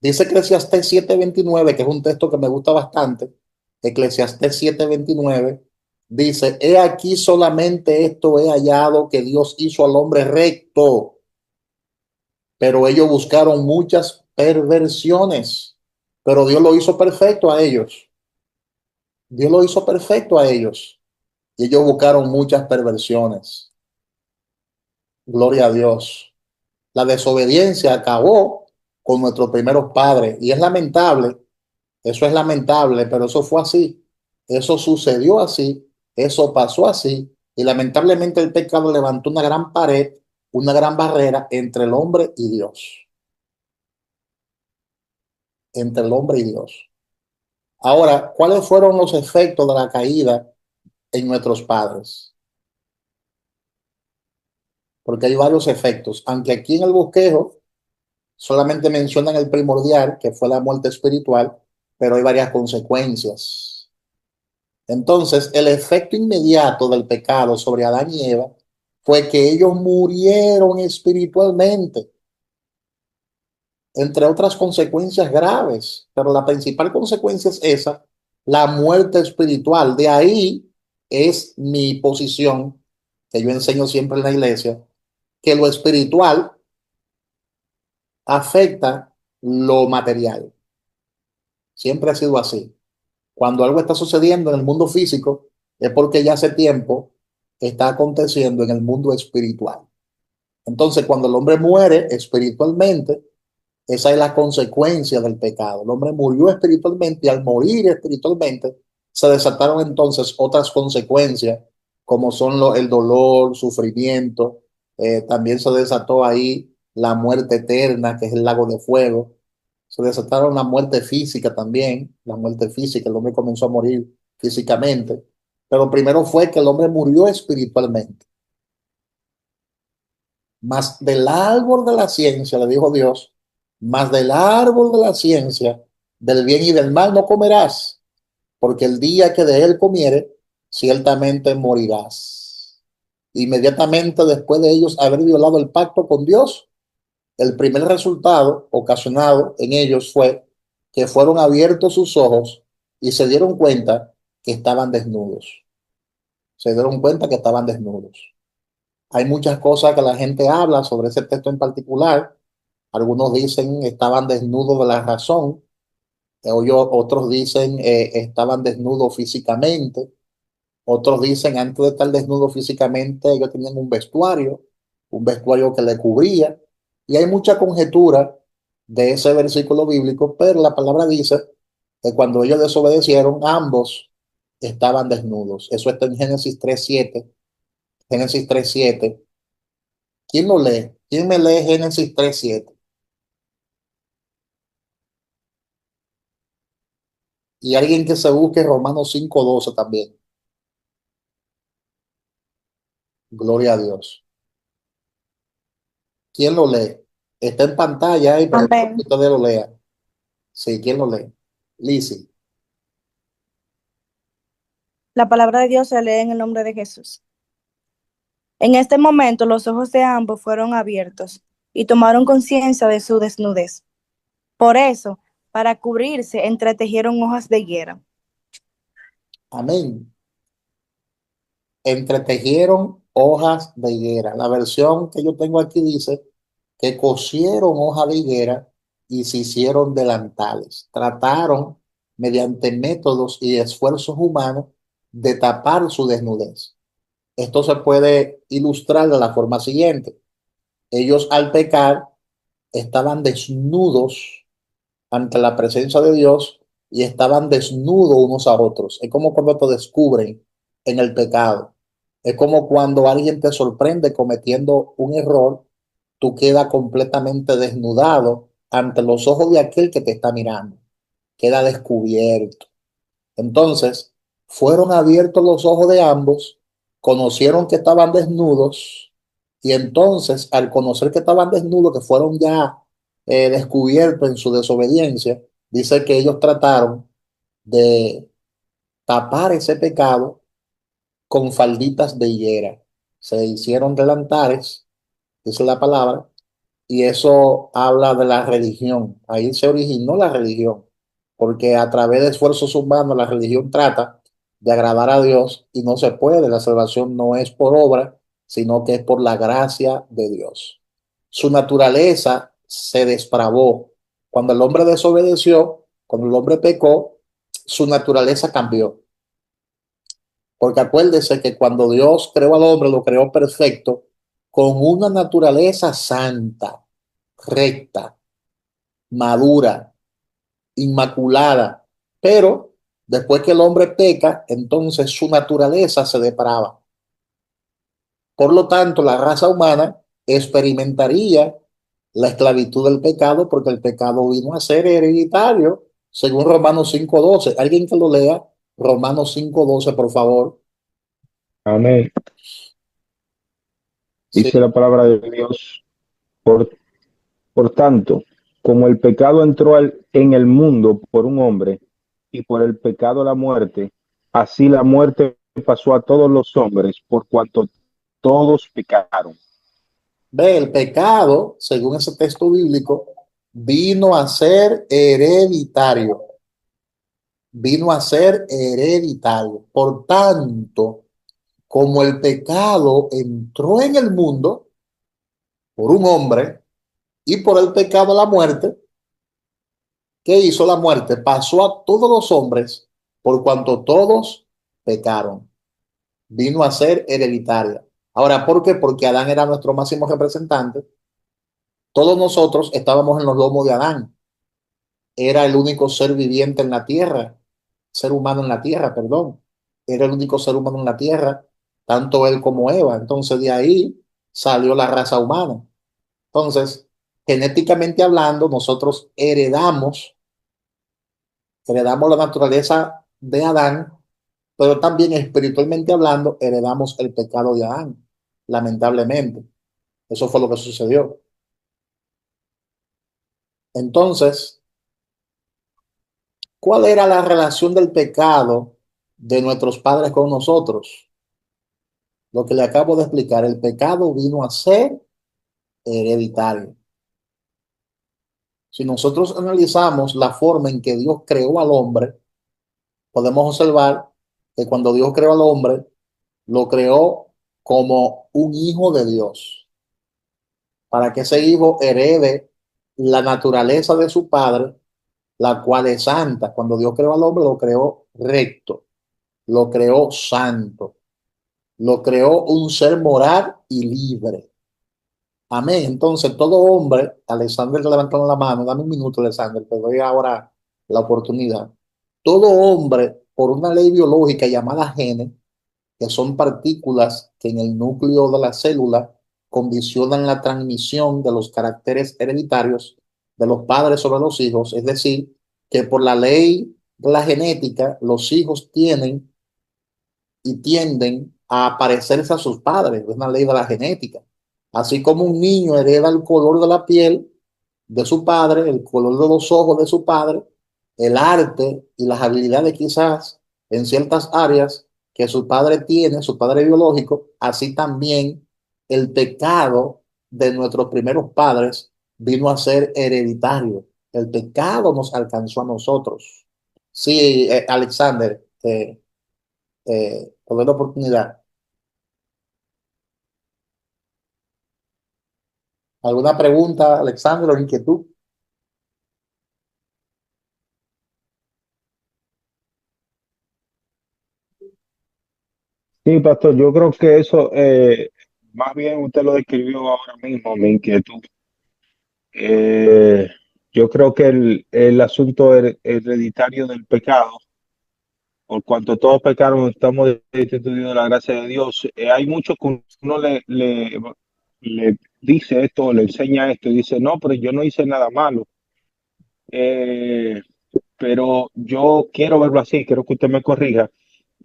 Dice Eclesiastés 7:29, que es un texto que me gusta bastante. Eclesiastés 7:29 dice, he aquí solamente esto he hallado, que Dios hizo al hombre recto, pero ellos buscaron muchas perversiones, pero Dios lo hizo perfecto a ellos. Dios lo hizo perfecto a ellos y ellos buscaron muchas perversiones. Gloria a Dios. La desobediencia acabó con nuestros primeros padres y es lamentable. Eso es lamentable, pero eso fue así. Eso sucedió así. Eso pasó así. Y lamentablemente el pecado levantó una gran pared, una gran barrera entre el hombre y Dios. Entre el hombre y Dios. Ahora, ¿cuáles fueron los efectos de la caída en nuestros padres? Porque hay varios efectos. Aunque aquí en el bosquejo solamente mencionan el primordial, que fue la muerte espiritual, pero hay varias consecuencias. Entonces, el efecto inmediato del pecado sobre Adán y Eva fue que ellos murieron espiritualmente, entre otras consecuencias graves, pero la principal consecuencia es esa, la muerte espiritual. De ahí es mi posición, que yo enseño siempre en la iglesia, que lo espiritual afecta lo material. Siempre ha sido así. Cuando algo está sucediendo en el mundo físico, es porque ya hace tiempo está aconteciendo en el mundo espiritual. Entonces, cuando el hombre muere espiritualmente, esa es la consecuencia del pecado. El hombre murió espiritualmente y al morir espiritualmente se desataron entonces otras consecuencias, como son el dolor, sufrimiento. También se desató ahí la muerte eterna, que es el lago de fuego. Se desataron la muerte física también, la muerte física. El hombre comenzó a morir físicamente. Pero primero fue que el hombre murió espiritualmente. Más del árbol de la ciencia, le dijo Dios, más del árbol de la ciencia, del bien y del mal no comerás, porque el día que de él comiere, ciertamente morirás. Inmediatamente después de ellos haber violado el pacto con Dios, el primer resultado ocasionado en ellos fue que fueron abiertos sus ojos y se dieron cuenta que estaban desnudos. Se dieron cuenta que estaban desnudos. Hay muchas cosas que la gente habla sobre ese texto en particular. Algunos dicen estaban desnudos de la razón, otros dicen estaban desnudos físicamente, otros dicen antes de estar desnudos físicamente ellos tenían un vestuario que le cubría. Y hay mucha conjetura de ese versículo bíblico, pero la palabra dice que cuando ellos desobedecieron, ambos estaban desnudos. Eso está en Génesis 3:7. Génesis 3:7. ¿Quién lo lee? ¿Quién me lee Génesis 3:7? Y alguien que se busque Romanos 5:12 también. Gloria a Dios. ¿Quién lo lee? Está en pantalla ahí, pero quiero que Amén. ustedes lo lean. Sí, ¿quién lo lee? Lizzy. La palabra de Dios se lee en el nombre de Jesús. En este momento los ojos de ambos fueron abiertos y tomaron conciencia de su desnudez. Por eso, para cubrirse, entretejieron hojas de higuera. Amén. Entretejieron hojas de higuera. La versión que yo tengo aquí dice que cosieron hoja de higuera y se hicieron delantales. Trataron, mediante métodos y esfuerzos humanos, de tapar su desnudez. Esto se puede ilustrar de la forma siguiente. Ellos al pecar estaban desnudos ante la presencia de Dios y estaban desnudos unos a otros. Es como cuando te descubren en el pecado. Es como cuando alguien te sorprende cometiendo un error, tú quedas completamente desnudado ante los ojos de aquel que te está mirando. Queda descubierto. Entonces, fueron abiertos los ojos de ambos, conocieron que estaban desnudos y entonces al conocer que estaban desnudos, que fueron ya descubiertos en su desobediencia, dice que ellos trataron de tapar ese pecado con falditas de higuera. Se hicieron delantares, dice la palabra, y eso habla de la religión. Ahí se originó la religión, porque a través de esfuerzos humanos la religión trata de agradar a Dios y no se puede. La salvación no es por obra, sino que es por la gracia de Dios. Su naturaleza se despravó. Cuando el hombre desobedeció, cuando el hombre pecó, su naturaleza cambió. Porque acuérdese que cuando Dios creó al hombre, lo creó perfecto, con una naturaleza santa, recta, madura, inmaculada. Pero después que el hombre peca, entonces su naturaleza se deprava. Por lo tanto, la raza humana experimentaría la esclavitud del pecado porque el pecado vino a ser hereditario, según Romanos 5:12. Alguien que lo lea, Romanos 5:12, por favor. Amén. Sí. Dice la palabra de Dios. Por, por tanto, como el pecado entró en el mundo por un hombre y por el pecado la muerte, así la muerte pasó a todos los hombres por cuanto todos pecaron. Ve, el pecado, según ese texto bíblico, vino a ser hereditario. Vino a ser hereditario. Por tanto, como el pecado entró en el mundo por un hombre y por el pecado la muerte, ¿qué hizo la muerte? Pasó a todos los hombres por cuanto todos pecaron. Vino a ser hereditaria. Ahora, ¿por qué? Porque Adán era nuestro máximo representante. Todos nosotros estábamos en los lomos de Adán. Era el único ser viviente en la tierra, ser humano en la tierra, perdón. Era el único ser humano en la tierra, tanto él como Eva. Entonces de ahí salió la raza humana. Entonces, genéticamente hablando, nosotros heredamos la naturaleza de Adán, pero también espiritualmente hablando, heredamos el pecado de Adán, lamentablemente. Eso fue lo que sucedió. Entonces, ¿cuál era la relación del pecado de nuestros padres con nosotros? Lo que le acabo de explicar, el pecado vino a ser hereditario. Si nosotros analizamos la forma en que Dios creó al hombre, podemos observar que cuando Dios creó al hombre, lo creó como un hijo de Dios, para que ese hijo herede la naturaleza de su padre, la cual es santa. Cuando Dios creó al hombre, lo creó recto, lo creó santo, lo creó un ser moral y libre. Amén. Entonces, todo hombre, Alexander levantando la mano, dame un minuto, Alexander, te doy ahora la oportunidad. Todo hombre, por una ley biológica llamada genes, que son partículas que en el núcleo de la célula condicionan la transmisión de los caracteres hereditarios de los padres sobre los hijos, es decir, que por la ley de la genética, los hijos tienen y tienden a parecerse a sus padres, es una ley de la genética. Así como un niño hereda el color de la piel de su padre, el color de los ojos de su padre, el arte y las habilidades quizás en ciertas áreas que su padre tiene, su padre biológico, así también el pecado de nuestros primeros padres vino a ser hereditario. El pecado nos alcanzó a nosotros. Sí, Alexander, por la oportunidad. ¿Alguna pregunta, Alexander, o inquietud? Sí, pastor, yo creo que eso, más bien usted lo describió ahora mismo, mi inquietud. Eh, yo creo que el asunto hereditario del pecado, por cuanto todos pecaron, estamos destituidos de la gracia de Dios. Hay muchos que uno le dice esto, le enseña esto y dice, no, pero yo no hice nada malo. Eh, pero yo quiero verlo así, quiero que usted me corrija.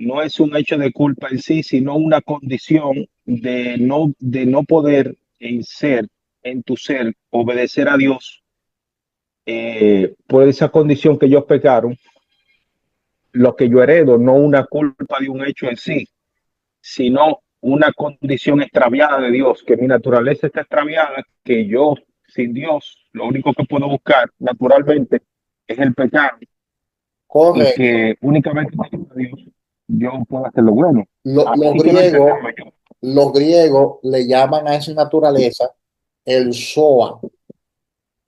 No es un hecho de culpa en sí, sino una condición de no poder en tu ser, obedecer a Dios por esa condición que ellos pecaron, lo que yo heredo, no una culpa de un hecho en sí, sino una condición extraviada de Dios, que mi naturaleza está extraviada, que yo sin Dios, lo único que puedo buscar naturalmente es el pecado y Correcto. que únicamente teniendo a Dios yo puedo hacer lo bueno. Lo- los Así quiero griegos, entenderlo yo. los griegos le llaman a esa naturaleza el zoa.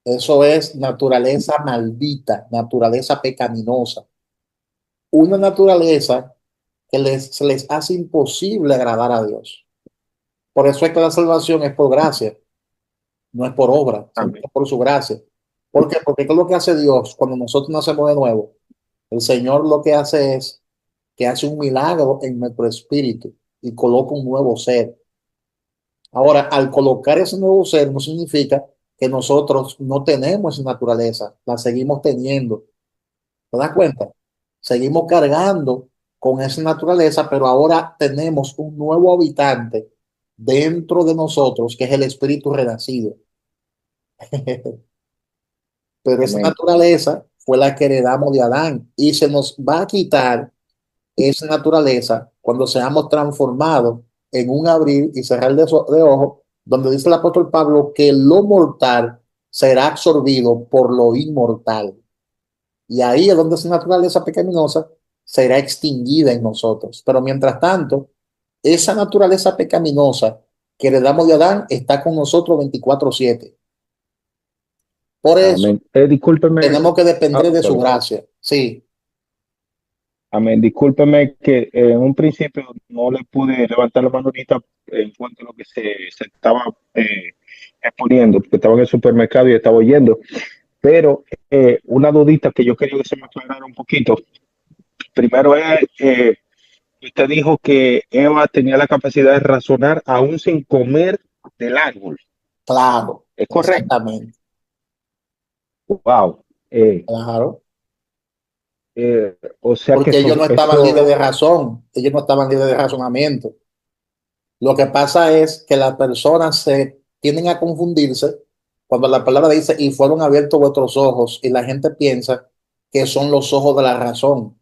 Eso es naturaleza maldita, naturaleza pecaminosa. Una naturaleza que se les hace imposible agradar a Dios. Por eso es que la salvación es por gracia, no es por obra, sino Amén. es por su gracia. ¿Por qué? Porque ¿qué es lo que hace Dios cuando nosotros nacemos de nuevo? El Señor lo que hace es que hace un milagro en nuestro espíritu y coloca un nuevo ser. Ahora, al colocar ese nuevo ser no significa que nosotros no tenemos esa naturaleza, la seguimos teniendo. ¿Te das cuenta? Seguimos cargando con esa naturaleza, pero ahora tenemos un nuevo habitante dentro de nosotros, que es el espíritu renacido. Pero esa Amén. naturaleza fue la que heredamos de Adán y se nos va a quitar esa naturaleza cuando seamos transformados en un abrir y cerrar de ojos, donde dice el apóstol Pablo que lo mortal será absorbido por lo inmortal. Y ahí es donde esa naturaleza pecaminosa será extinguida en nosotros. Pero mientras tanto, esa naturaleza pecaminosa que heredamos de Adán está con nosotros 24/7. Por eso Amén. Discúlpeme. tenemos que depender de su Perdón. gracia. Sí, Amén. Discúlpeme que en un principio no le pude levantar la mano ahorita en cuanto a lo que se estaba exponiendo, porque estaba en el supermercado y estaba oyendo. Pero una dudita que yo quería que se me aclarara un poquito. Primero es, usted dijo que Eva tenía la capacidad de razonar aún sin comer del árbol. claro, ¿Es correcto? exactamente, Wow. claro. O sea que Porque ellos no estaban libres eso, de razón, ellos no estaban libres de razonamiento. Lo que pasa es que las personas se tienden a confundirse cuando la palabra dice y fueron abiertos vuestros ojos y la gente piensa que son los ojos de la razón.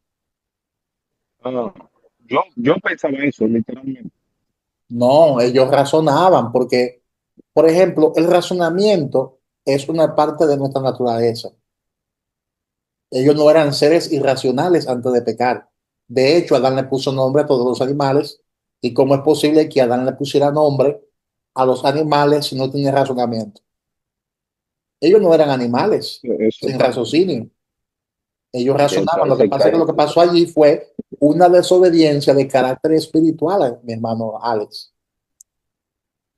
ah, yo pensaba eso, literalmente. No, ellos razonaban porque, por ejemplo, el razonamiento es una parte de nuestra naturaleza. Ellos no eran seres irracionales antes de pecar. De hecho, Adán le puso nombre a todos los animales. ¿Y cómo es posible que Adán le pusiera nombre a los animales si no tiene razonamiento? Ellos no eran animales Eso sin está raciocinio. Ellos cierto, razonaban. ahí Lo que se pasa es que cae. lo que pasó allí fue una desobediencia de carácter espiritual, mi hermano Alex.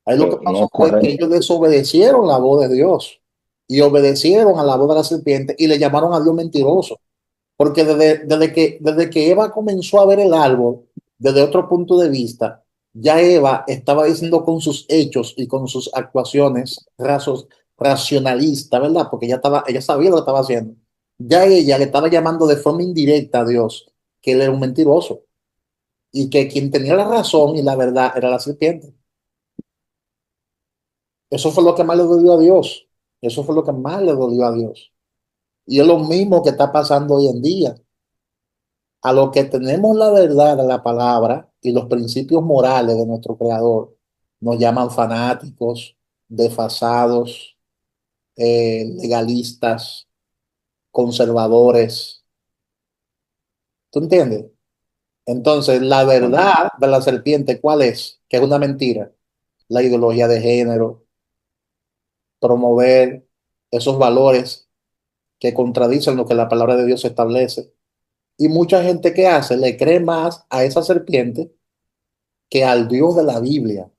Ahí lo que No pasó es fue que correcto. ellos desobedecieron la voz de Dios y obedecieron a la voz de la serpiente y le llamaron a Dios mentiroso. Porque desde que Eva comenzó a ver el árbol desde otro punto de vista, ya Eva estaba diciendo con sus hechos y con sus actuaciones racionalistas, ¿verdad? Porque ella sabía lo que estaba haciendo. Ya ella le estaba llamando de forma indirecta a Dios que él era un mentiroso y que quien tenía la razón y la verdad era la serpiente. Eso fue lo que más le dolió a Dios. Eso fue lo que más le dolió a Dios. Y es lo mismo que está pasando hoy en día. A lo que tenemos la verdad de la palabra y los principios morales de nuestro Creador, nos llaman fanáticos, desfasados, legalistas, conservadores. ¿Tú entiendes? Entonces, la Amén. verdad de la serpiente, ¿cuál es? Que es una mentira. La ideología de género, promover esos valores que contradicen lo que la palabra de Dios establece. Y mucha gente que hace le cree más a esa serpiente que al Dios de la Biblia.